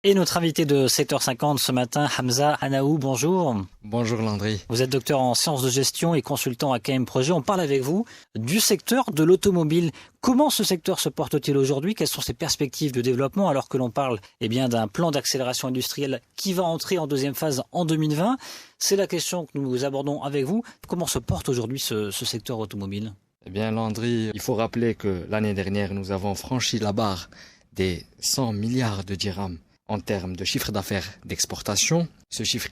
Et notre invité de 7h50 ce matin, Hamza Anaou, bonjour. Bonjour Landry. Vous êtes docteur en sciences de gestion et consultant à KM Projet. On parle avec vous du secteur de l'automobile. Comment ce secteur se porte-t-il aujourd'hui? Quelles sont ses perspectives de développement alors que l'on parle d'un plan d'accélération industrielle qui va entrer en deuxième phase en 2020? C'est la question que nous abordons avec vous. Comment se porte aujourd'hui ce secteur automobile? Eh bien Landry, il faut rappeler que l'année dernière, nous avons franchi la barre des 100 milliards de dirhams en termes de chiffre d'affaires d'exportation. Ce chiffre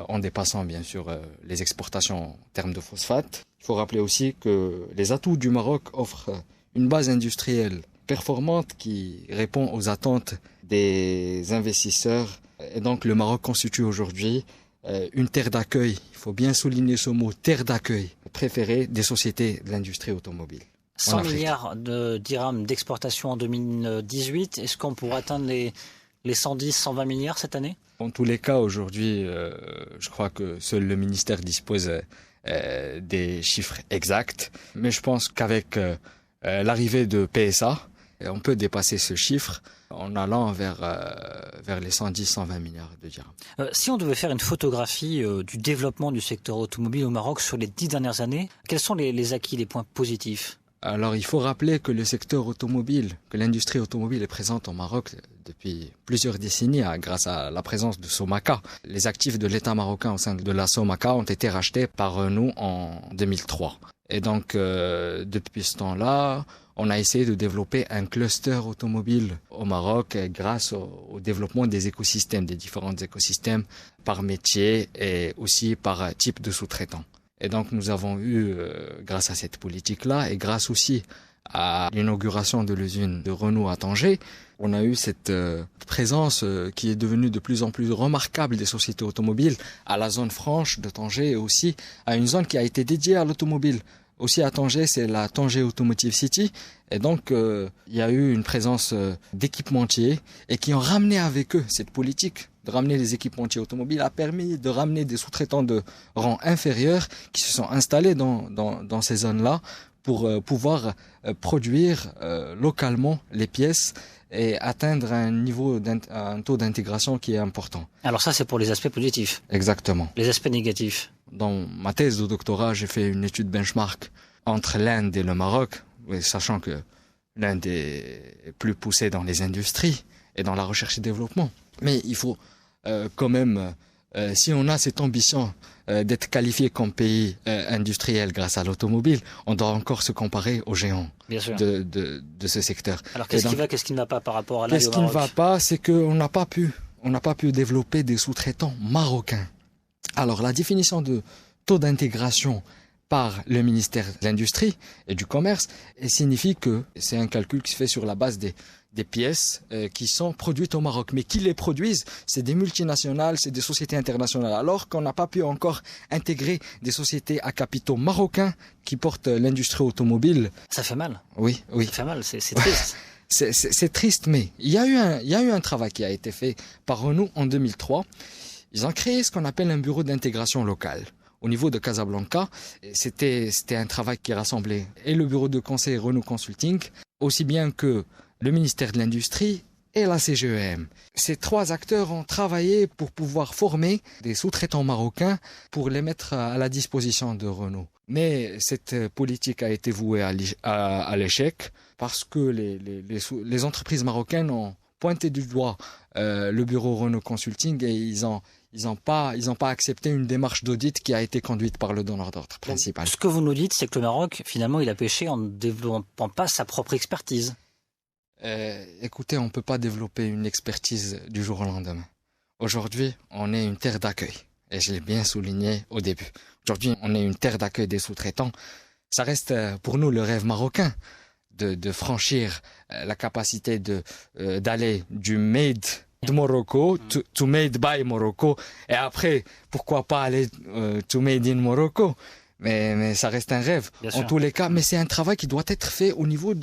en dépassant bien sûr les exportations en termes de phosphate. Il faut rappeler aussi que les atouts du Maroc offrent une base industrielle performante qui répond aux attentes des investisseurs. Et donc le Maroc constitue aujourd'hui une terre d'accueil, il faut bien souligner ce mot, terre d'accueil préférée des sociétés de l'industrie automobile. 100 milliards de dirhams d'exportation en 2018, est-ce qu'on pourra atteindre les 110, 120 milliards cette année? En tous les cas, aujourd'hui, je crois que seul le ministère dispose des chiffres exacts. Mais je pense qu'avec l'arrivée de PSA, on peut dépasser ce chiffre en allant vers les 110, 120 milliards de dirhams. Si on devait faire une photographie du développement du secteur automobile au Maroc sur les 10 dernières années, quels sont les acquis, les points positifs? Alors, il faut rappeler que le secteur automobile, que l'industrie automobile est présente au Maroc depuis plusieurs décennies grâce à la présence de Somaca. Les actifs de l'État marocain au sein de la Somaca ont été rachetés par Renault en 2003. Et donc, depuis ce temps-là, on a essayé de développer un cluster automobile au Maroc grâce au développement des écosystèmes, des différents écosystèmes par métier et aussi par type de sous-traitant. Et donc nous avons eu, grâce à cette politique-là et grâce aussi à l'inauguration de l'usine de Renault à Tanger, on a eu cette présence qui est devenue de plus en plus remarquable des sociétés automobiles à la zone franche de Tanger et aussi à une zone qui a été dédiée à l'automobile. Aussi à Tanger, c'est la Tanger Automotive City. Et donc, il y a eu une présence d'équipementiers et qui ont ramené avec eux cette politique de ramener les équipementiers automobiles a permis de ramener des sous-traitants de rang inférieur qui se sont installés dans ces zones-là pour pouvoir produire localement les pièces et atteindre un taux d'intégration qui est important. Alors ça, c'est pour les aspects positifs. Exactement. Les aspects négatifs. Dans ma thèse de doctorat, j'ai fait une étude benchmark entre l'Inde et le Maroc, sachant que l'Inde est plus poussée dans les industries et dans la recherche et développement. Mais il faut quand même, si on a cette ambition d'être qualifié comme pays industriel grâce à l'automobile, on doit encore se comparer aux géants de ce secteur. Alors qu'est-ce qui ne va pas par rapport à l'Inde et au Maroc? Qu'est-ce qui ne va pas, c'est qu'on n'a pas pu développer des sous-traitants marocains. Alors la définition de taux d'intégration par le ministère de l'Industrie et du Commerce signifie que c'est un calcul qui se fait sur la base des pièces qui sont produites au Maroc. Mais qui les produisent? C'est des multinationales, c'est des sociétés internationales. Alors qu'on n'a pas pu encore intégrer des sociétés à capitaux marocains qui portent l'industrie automobile. Ça fait mal. Oui. Ça fait mal, c'est triste. C'est triste, mais il y a eu un travail qui a été fait par Renault en 2003. Ils ont créé ce qu'on appelle un bureau d'intégration locale. Au niveau de Casablanca, c'était un travail qui rassemblait et le bureau de conseil Renault Consulting, aussi bien que le ministère de l'Industrie et la CGEM. Ces trois acteurs ont travaillé pour pouvoir former des sous-traitants marocains pour les mettre à la disposition de Renault. Mais cette politique a été vouée à l'échec parce que les entreprises marocaines ont pointé du doigt le bureau Renault Consulting et ils n'ont pas accepté une démarche d'audit qui a été conduite par le donneur d'ordre principal. Ce que vous nous dites, c'est que le Maroc, finalement, il a péché en ne développant pas sa propre expertise. Écoutez, on ne peut pas développer une expertise du jour au lendemain. Aujourd'hui, on est une terre d'accueil. Et je l'ai bien souligné au début. Aujourd'hui, on est une terre d'accueil des sous-traitants. Ça reste pour nous le rêve marocain de franchir la capacité d'aller du made de Morocco to made by Morocco. Et après, pourquoi pas aller to made in Morocco. mais ça reste un rêve. Bien en sûr. tous les cas. Mais c'est un travail qui doit être fait au niveau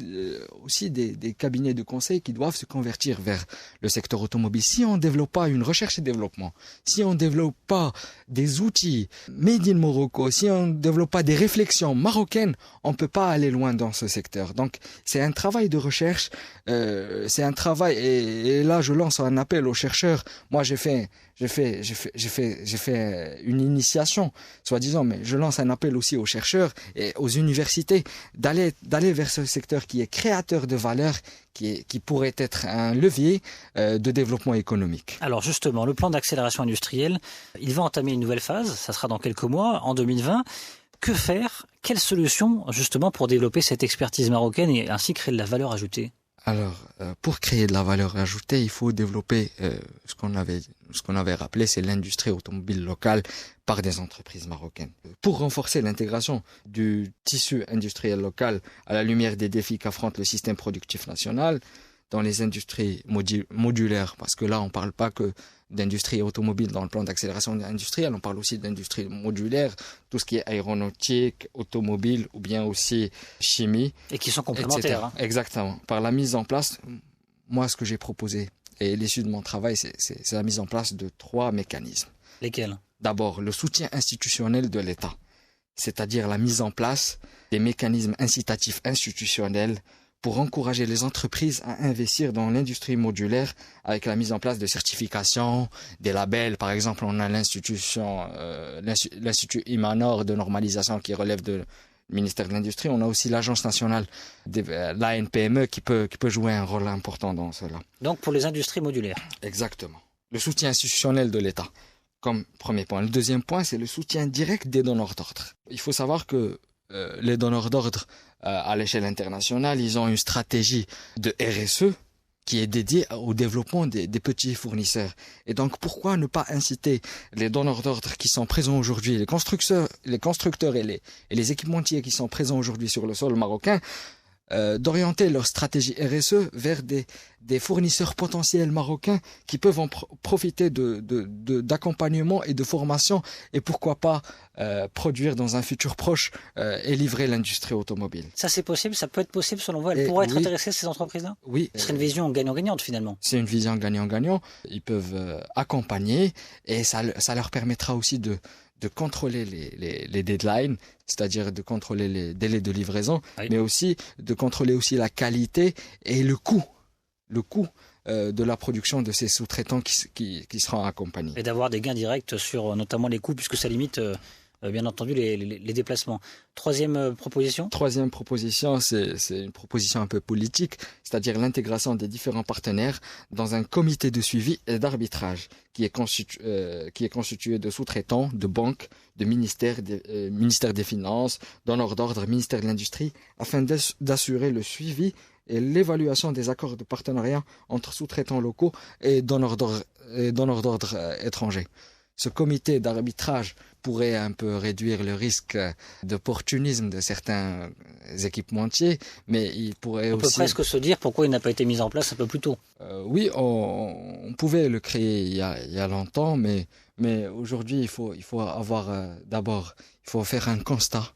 aussi des cabinets de conseil qui doivent se convertir vers le secteur automobile. Si on ne développe pas une recherche et développement, si on ne développe pas des outils made in Morocco, si on ne développe pas des réflexions marocaines, on ne peut pas aller loin dans ce secteur. Donc c'est un travail de recherche, c'est un travail, et là je lance un appel aux chercheurs. Moi j'ai fait une initiation, soi-disant, mais je lance un appel aussi aux chercheurs et aux universités d'aller vers ce secteur qui est créateur de valeur, qui pourrait être un levier de développement économique. Alors justement, le plan d'accélération industrielle, il va entamer une nouvelle phase, ça sera dans quelques mois, en 2020. Que faire? Quelles solutions justement pour développer cette expertise marocaine et ainsi créer de la valeur ajoutée? Alors, pour créer de la valeur ajoutée, il faut développer ce qu'on avait rappelé, c'est l'industrie automobile locale par des entreprises marocaines. Pour renforcer l'intégration du tissu industriel local à la lumière des défis qu'affronte le système productif national dans les industries modulaires, parce que là, on ne parle pas que d'industrie automobile dans le plan d'accélération industrielle, on parle aussi d'industrie modulaire, tout ce qui est aéronautique, automobile ou bien aussi chimie. Et qui sont complémentaires. Hein. Exactement. Par la mise en place, moi ce que j'ai proposé et l'issue de mon travail, c'est la mise en place de 3 mécanismes. Lesquels? D'abord, le soutien institutionnel de l'État, c'est-à-dire la mise en place des mécanismes incitatifs institutionnels pour encourager les entreprises à investir dans l'industrie modulaire avec la mise en place de certifications, des labels. Par exemple, on a l'Institut Imanor de normalisation qui relève du ministère de l'Industrie. On a aussi l'Agence nationale de l'ANPME qui peut jouer un rôle important dans cela. Donc pour les industries modulaires. Exactement. Le soutien institutionnel de l'État, comme premier point. Le deuxième point, c'est le soutien direct des donneurs d'ordre. Il faut savoir que les donneurs d'ordre à l'échelle internationale, ils ont une stratégie de RSE qui est dédiée au développement des petits fournisseurs. Et donc, pourquoi ne pas inciter les donneurs d'ordre qui sont présents aujourd'hui, les constructeurs et les équipementiers qui sont présents aujourd'hui sur le sol marocain, d'orienter leur stratégie RSE vers des fournisseurs potentiels marocains qui peuvent en profiter d'accompagnement et de formation, et pourquoi pas produire dans un futur proche et livrer l'industrie automobile. Ça c'est possible, ça peut être possible selon vous, elles pourraient être intéressées ces entreprises-là? Oui. Ce serait une vision gagnant-gagnante finalement. C'est une vision gagnant-gagnant, ils peuvent accompagner et ça leur permettra aussi de contrôler les deadlines, c'est-à-dire de contrôler les délais de livraison, oui, mais aussi de contrôler aussi la qualité et le coût de la production de ces sous-traitants qui seront accompagnés. Et d'avoir des gains directs sur notamment les coûts, puisque ça limite bien entendu les déplacements. Troisième proposition ? Troisième proposition, c'est une proposition un peu politique, c'est-à-dire l'intégration des différents partenaires dans un comité de suivi et d'arbitrage qui est constitué de sous-traitants, de banques, de ministères des Finances, donneurs d'ordre, ministère de l'Industrie, afin d'assurer le suivi et l'évaluation des accords de partenariat entre sous-traitants locaux et donneurs d'ordre étrangers. Ce comité d'arbitrage pourrait un peu réduire le risque d'opportunisme de certains équipementiers, mais il pourrait aussi... On peut presque se dire pourquoi il n'a pas été mis en place un peu plus tôt. Oui, on pouvait le créer il y a longtemps, mais aujourd'hui il faut avoir d'abord, il faut faire un constat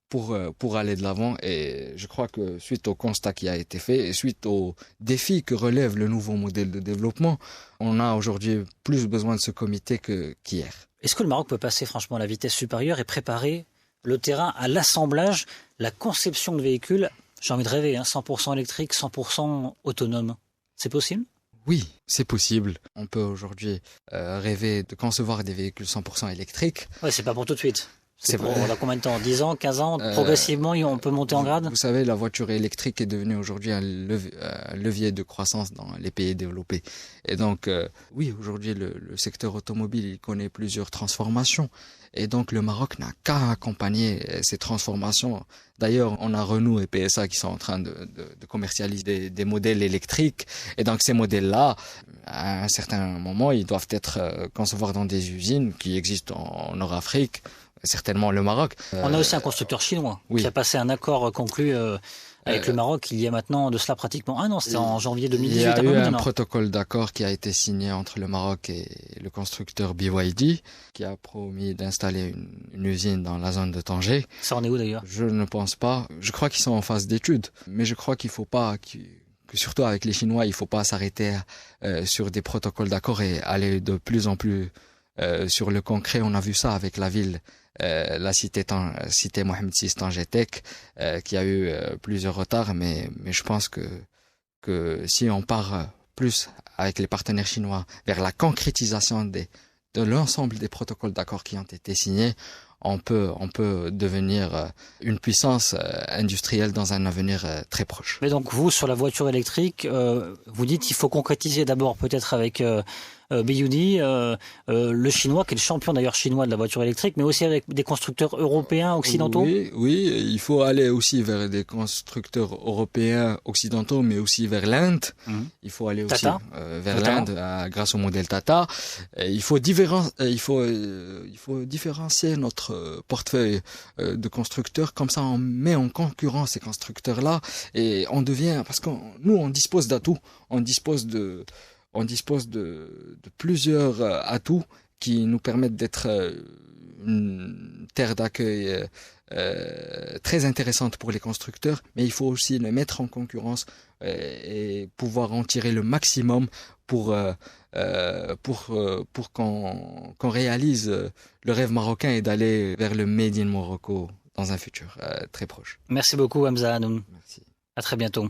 pour aller de l'avant, et je crois que suite au constat qui a été fait et suite aux défis que relève le nouveau modèle de développement, on a aujourd'hui plus besoin de ce comité qu'hier. Est-ce que le Maroc peut passer franchement à la vitesse supérieure et préparer le terrain à l'assemblage, la conception de véhicules, j'ai envie de rêver, 100% électrique, 100% autonome? C'est possible ? Oui, c'est possible. On peut aujourd'hui rêver de concevoir des véhicules 100% électriques. Ouais, c'est pas pour tout de suite. C'est pour dans combien de temps? 10 ans, 15 ans? Progressivement, on peut monter en grade? Vous savez, la voiture électrique est devenue aujourd'hui un levier de croissance dans les pays développés. Et donc, oui, aujourd'hui, le secteur automobile, il connaît plusieurs transformations. Et donc, le Maroc n'a qu'à accompagner ces transformations. D'ailleurs, on a Renault et PSA qui sont en train de commercialiser des modèles électriques. Et donc, ces modèles-là, à un certain moment, ils doivent être concevoir dans des usines qui existent en Nord-Afrique. Certainement le Maroc. On a aussi un constructeur chinois qui a passé un accord conclu avec le Maroc il y a maintenant de cela pratiquement un an, c'était en janvier 2018. Il y a eu un protocole d'accord qui a été signé entre le Maroc et le constructeur BYD qui a promis d'installer une usine dans la zone de Tanger. Ça en est où d'ailleurs? Je ne pense pas. Je crois qu'ils sont en phase d'étude, mais je crois qu'il faut pas que surtout avec les Chinois, il faut pas s'arrêter sur des protocoles d'accord et aller de plus en plus sur le concret. On a vu ça avec la ville, la cité Mohamed VI Tanger Tech, qui a eu plusieurs retards, mais je pense que si on part plus avec les partenaires chinois vers la concrétisation de l'ensemble des protocoles d'accord qui ont été signés, on peut devenir une puissance industrielle dans un avenir très proche. Mais donc vous, sur la voiture électrique, vous dites qu'il faut concrétiser d'abord peut-être avec BYD, le chinois, qui est le champion d'ailleurs chinois de la voiture électrique, mais aussi avec des constructeurs européens, occidentaux. Oui, il faut aller aussi vers des constructeurs européens, occidentaux, mais aussi vers l'Inde. Il faut aller aussi vers l'Inde grâce au modèle Tata. Il faut différencier notre portefeuille de constructeurs, comme ça on met en concurrence ces constructeurs-là et on devient, parce que nous on dispose d'atouts, on dispose de plusieurs atouts qui nous permettent d'être une terre d'accueil très intéressante pour les constructeurs, mais il faut aussi les mettre en concurrence et pouvoir en tirer le maximum pour qu'on réalise le rêve marocain et d'aller vers le Made in Morocco dans un futur très proche. Merci beaucoup Hamza Hanoum. Merci. À très bientôt.